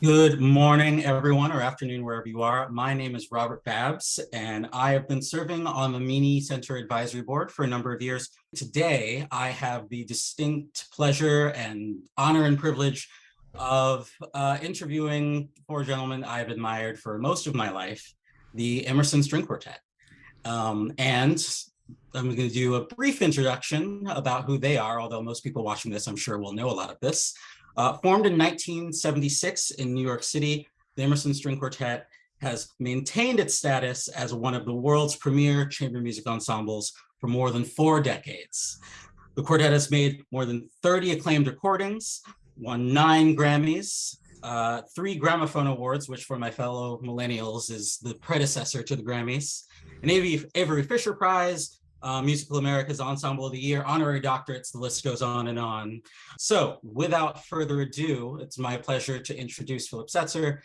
Good morning, everyone, or afternoon, wherever you are. My name is Robert Babs, and I have been serving on the Meany Center Advisory Board for a number of years. Today, I have the distinct pleasure and honor and privilege of interviewing four gentlemen I've admired for most of my life, the Emerson String Quartet. And I'm going to do a brief introduction about who they are, although most people watching this, I'm sure, will know a lot of this. Formed in 1976 in New York City, the Emerson String Quartet has maintained its status as one of the world's premier chamber music ensembles for more than 4 decades. The quartet has made more than 30 acclaimed recordings, won 9 Grammys, 3 Gramophone Awards, which for my fellow millennials is the predecessor to the Grammys, an Avery Fisher Prize, Musical America's Ensemble of the Year, honorary doctorates, the list goes on and on. So without further ado, it's my pleasure to introduce Philip Setzer,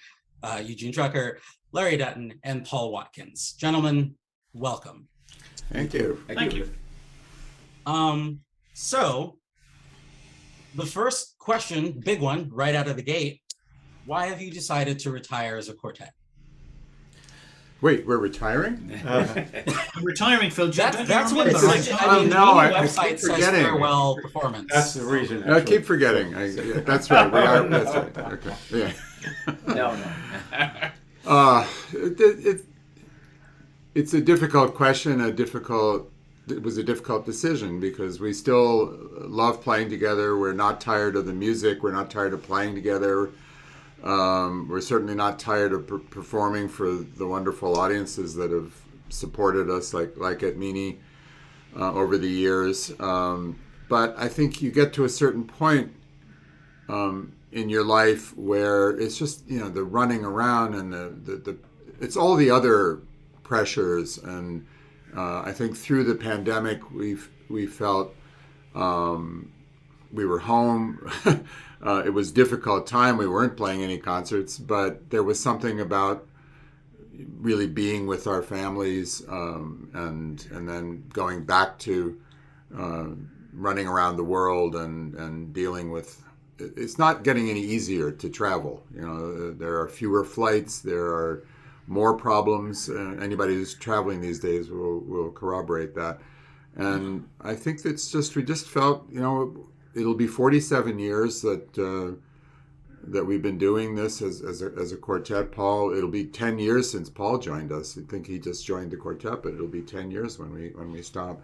Eugene Drucker, Larry Dutton, and Paul Watkins. Gentlemen, welcome. Thank you. Thank you. So the first question, big one, right out of the gate, why have you decided to retire as a quartet? Wait, we're retiring? I'm retiring, Phil. That's what it right? says. I mean, the I website keep says forgetting. farewell performance. That's the reason. I keep forgetting. That's right. We are. That's right. Okay. Yeah. No. It's a difficult question. It was a difficult decision because we still love playing together. We're not tired of the music. We're not tired of playing together. We're certainly not tired of performing for the wonderful audiences that have supported us, like at Meany, over the years. But I think you get to a certain point in your life where it's just the running around and the it's all the other pressures. And I think through the pandemic we felt we were home. It was a difficult time. We weren't playing any concerts, but there was something about really being with our families and then going back to running around the world and dealing with. It's not getting any easier to travel. There are fewer flights. There are more problems. Anybody who's traveling these days will corroborate that. And I think we just felt, it'll be 47 years that we've been doing this as a quartet. Paul, it'll be 10 years since Paul joined us. I think he just joined the quartet, but it'll be 10 years when we stop.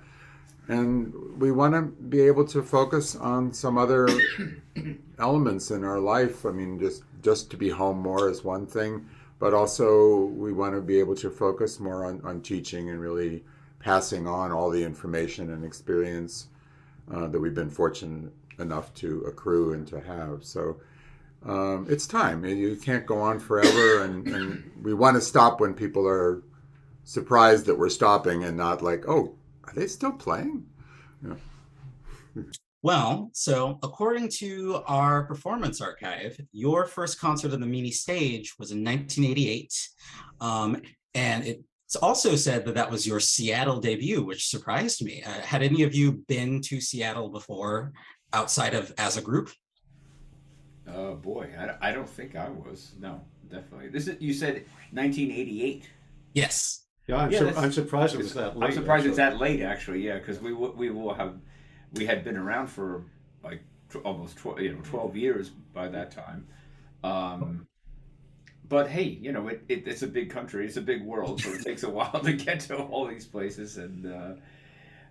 And we want to be able to focus on some other elements in our life. I mean, just to be home more is one thing, but also we want to be able to focus more on teaching and really passing on all the information and experience that we've been fortunate enough to accrue and to have. So it's time. You can't go on forever, and we want to stop when people are surprised that we're stopping and not like, oh, are they still playing? Well, so according to our performance archive, your first concert on the Meany stage was in 1988, and it's also said that was your Seattle debut, which surprised me. Had any of you been to Seattle before, outside of as a group? Oh boy, I don't think I was. No, definitely. You said 1988. Yes. Yeah, I'm surprised it was that late. I'm surprised it's that late, actually. Yeah, because we had been around for like almost 12 years by that time. But hey, it's a big country, it's a big world, so it takes a while to get to all these places. And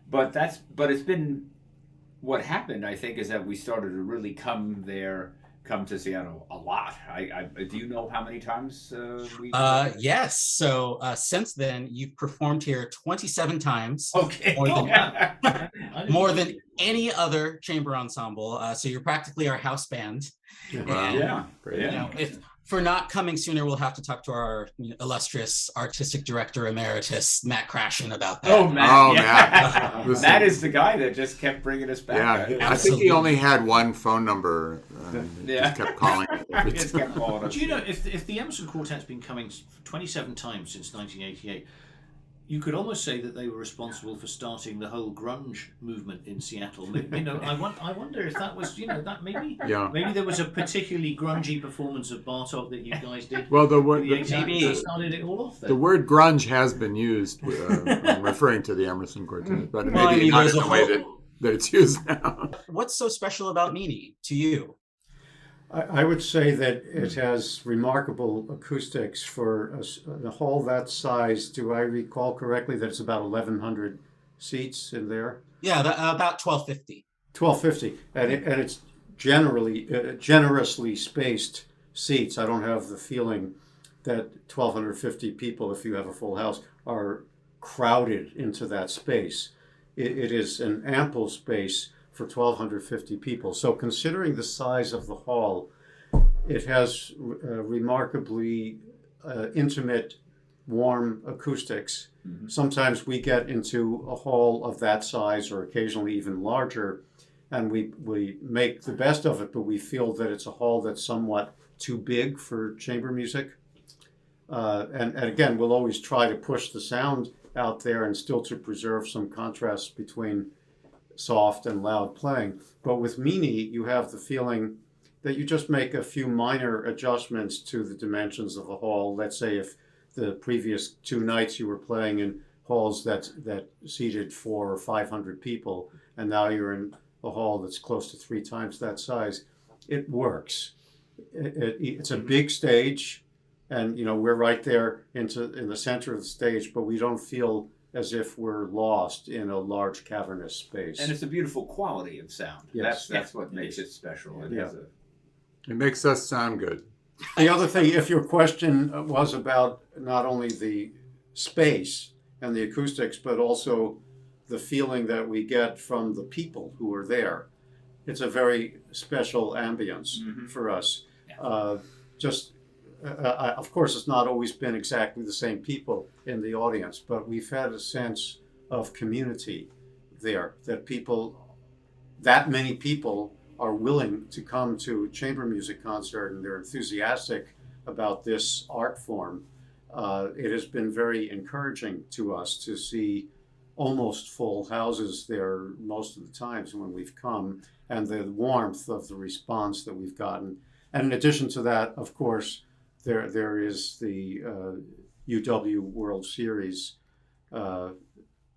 but it's been what happened. I think is that we started to really come to Seattle a lot. Do you know how many times we? Yes. So since then, you've performed here 27 times. Okay. More than any other chamber ensemble. So you're practically our house band. Yeah. Great. If for not coming sooner, we'll have to talk to our illustrious artistic director emeritus, Matt Crashen, about that. Oh, Matt. Oh, yeah. Matt. Matt is the guy that just kept bringing us back. Yeah, I think he only had one phone number. Just kept calling. Just kept calling us. Do you know if the Emerson Quartet's been coming 27 times since 1988? You could almost say that they were responsible for starting the whole grunge movement in Seattle. I wonder if that was, that maybe there was a particularly grungy performance of Bartok that you guys did. Well, maybe that started it all off. Then. The word grunge has been used, referring to the Emerson Quartet, but maybe not in the way that it's used now. What's so special about Meany to you? I would say that it has remarkable acoustics for a hall that size. Do I recall correctly that it's about 1,100 seats in there? Yeah, about 1,250. 1,250, and it's generously spaced seats. I don't have the feeling that 1,250 people, if you have a full house, are crowded into that space. It is an ample space for 1,250 people. So considering the size of the hall, it has remarkably intimate, warm acoustics. Mm-hmm. Sometimes we get into a hall of that size or occasionally even larger, and we make the best of it, but we feel that it's a hall that's somewhat too big for chamber music. And again, we'll always try to push the sound out there and still to preserve some contrast between soft and loud playing. But with Meany, you have the feeling that you just make a few minor adjustments to the dimensions of the hall. Let's say if the previous 2 nights you were playing in halls that seated 400 or 500 people, and now you're in a hall that's close to 3 times that size, it works. It's a big stage, and we're right there in the center of the stage, but we don't feel as if we're lost in a large cavernous space. And it's a beautiful quality of sound. Yes. That's what makes it special. It makes us sound good. The other thing, if your question was about not only the space and the acoustics, but also the feeling that we get from the people who are there, it's a very special ambience for us. Yeah. Of course, it's not always been exactly the same people in the audience, but we've had a sense of community there, that many people are willing to come to a chamber music concert, and they're enthusiastic about this art form. It has been very encouraging to us to see almost full houses there most of the times when we've come, and the warmth of the response that we've gotten. And in addition to that, of course, there is the UW World Series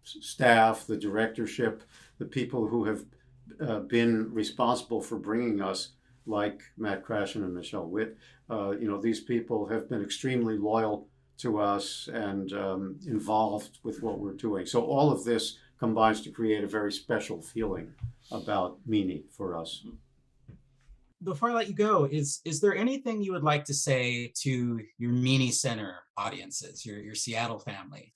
staff, the directorship, the people who have been responsible for bringing us, like Matt Krashen and Michelle Witt. These people have been extremely loyal to us and involved with what we're doing. So all of this combines to create a very special feeling about Meany for us. Before I let you go, is there anything you would like to say to your Meany Center audiences, your Seattle family?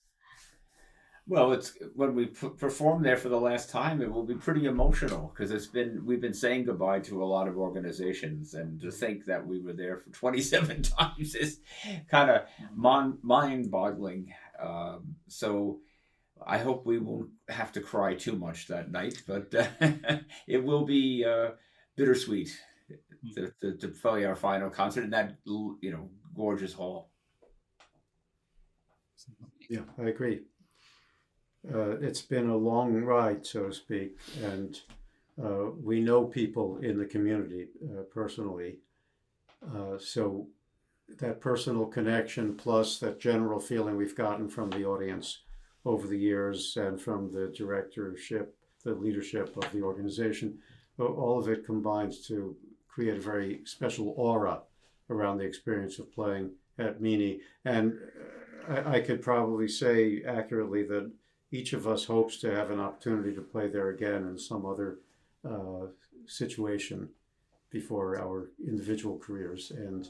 Well, it's when we perform there for the last time, it will be pretty emotional because we've been saying goodbye to a lot of organizations, and to think that we were there for 27 times is kind of mind-boggling. So I hope we won't have to cry too much that night, but it will be bittersweet to play our final concert in that gorgeous hall. Yeah, I agree. It's been a long ride, so to speak, and we know people in the community personally. So that personal connection plus that general feeling we've gotten from the audience over the years and from the directorship, the leadership of the organization, all of it combines to create a very special aura around the experience of playing at Meany. And I could probably say accurately that each of us hopes to have an opportunity to play there again in some other situation before our individual careers end.